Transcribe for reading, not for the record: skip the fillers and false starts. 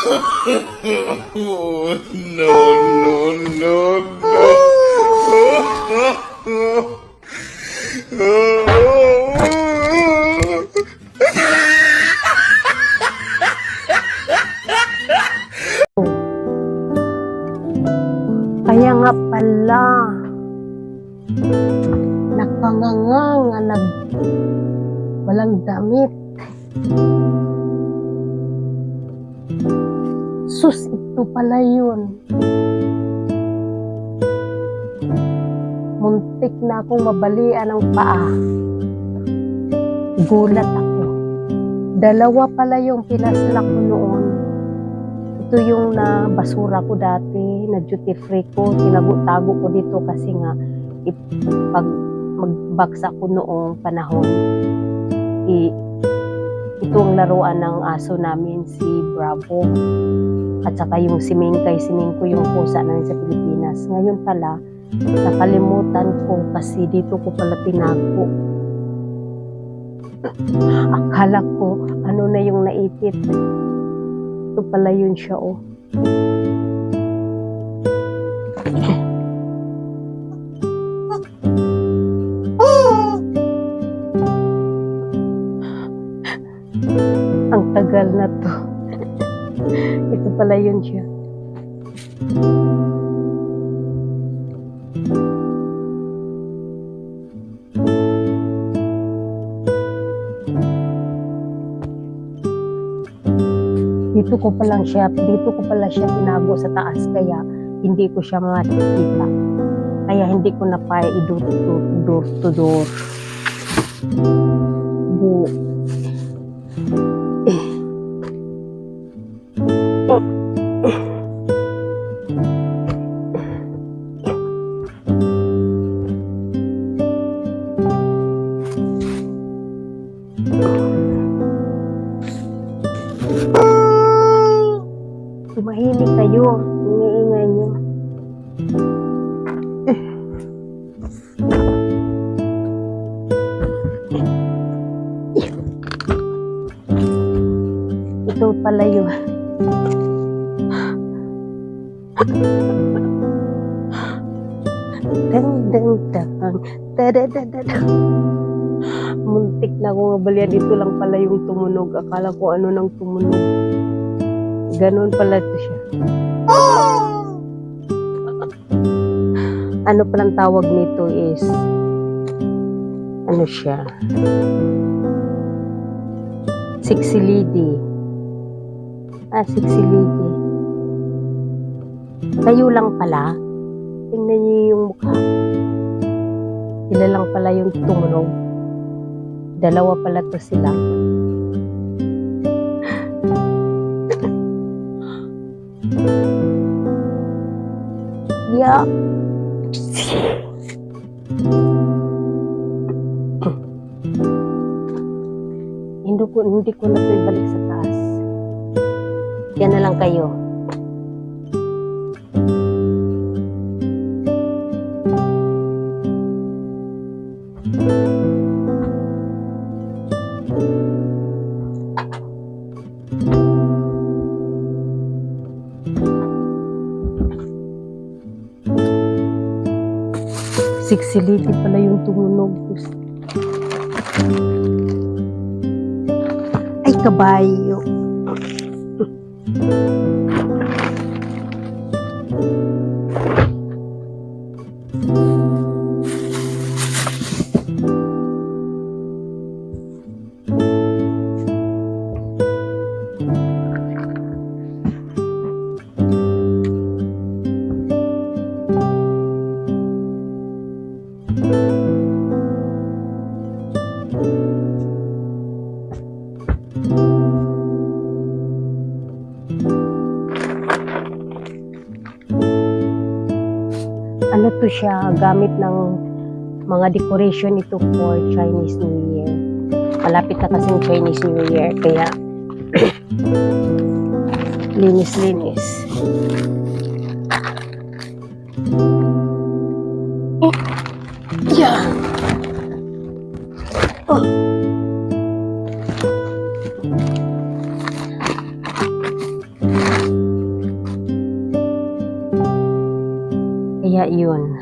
Oh, no, no, no. Kaya nga pala, nakanganga nga walang damit. Sus, ito pala yun. Muntik na akong mabalian ang paa. Gulat ako. Dalawa pala yung pinaslak ko noon. Ito yung na basura ko dati, na duty free ko, tinago-tago ko dito kasi nga pag magbaksa ko noong panahon, ito ang laruan ng aso namin, si Bravo, at saka yung si Mingkay, yung pusa namin sa Pilipinas. Ngayon pala, nakalimutan ko kasi dito ko pala tinago. Akala ko, ano na yung naipit. Ito pala yun siya, oh. Ang tagal na to. Ito pala yun siya. Dito ko pala siya tinago sa taas, kaya hindi ko siya makikita. Kaya hindi ko na pa door to door. Tumahimik kayo, ingay-ingay nyo. Ito pala yun. Muntik na akong mabalian. Ito lang pala yung tumunog. Akala ko ano nang tumunog. Ganon pala ito siya. Ano palang tawag nito is, ano siya? Sexy lady. Sexy lady. Kayo lang pala. Tingnan niyo yung mukha. Sila lang pala yung tumunog. Dalawa pala to sila. Yeah. Hindi ko na ito ibalik sa taas. Yan na lang kayo. Sexy lady pala yung tumunog. Ay, kabayo. Ano to siya, gamit ng mga decoration ito for Chinese New Year. Malapit na kasing Chinese New Year, kaya linis-linis. Yeah. Oh. Kaya yun.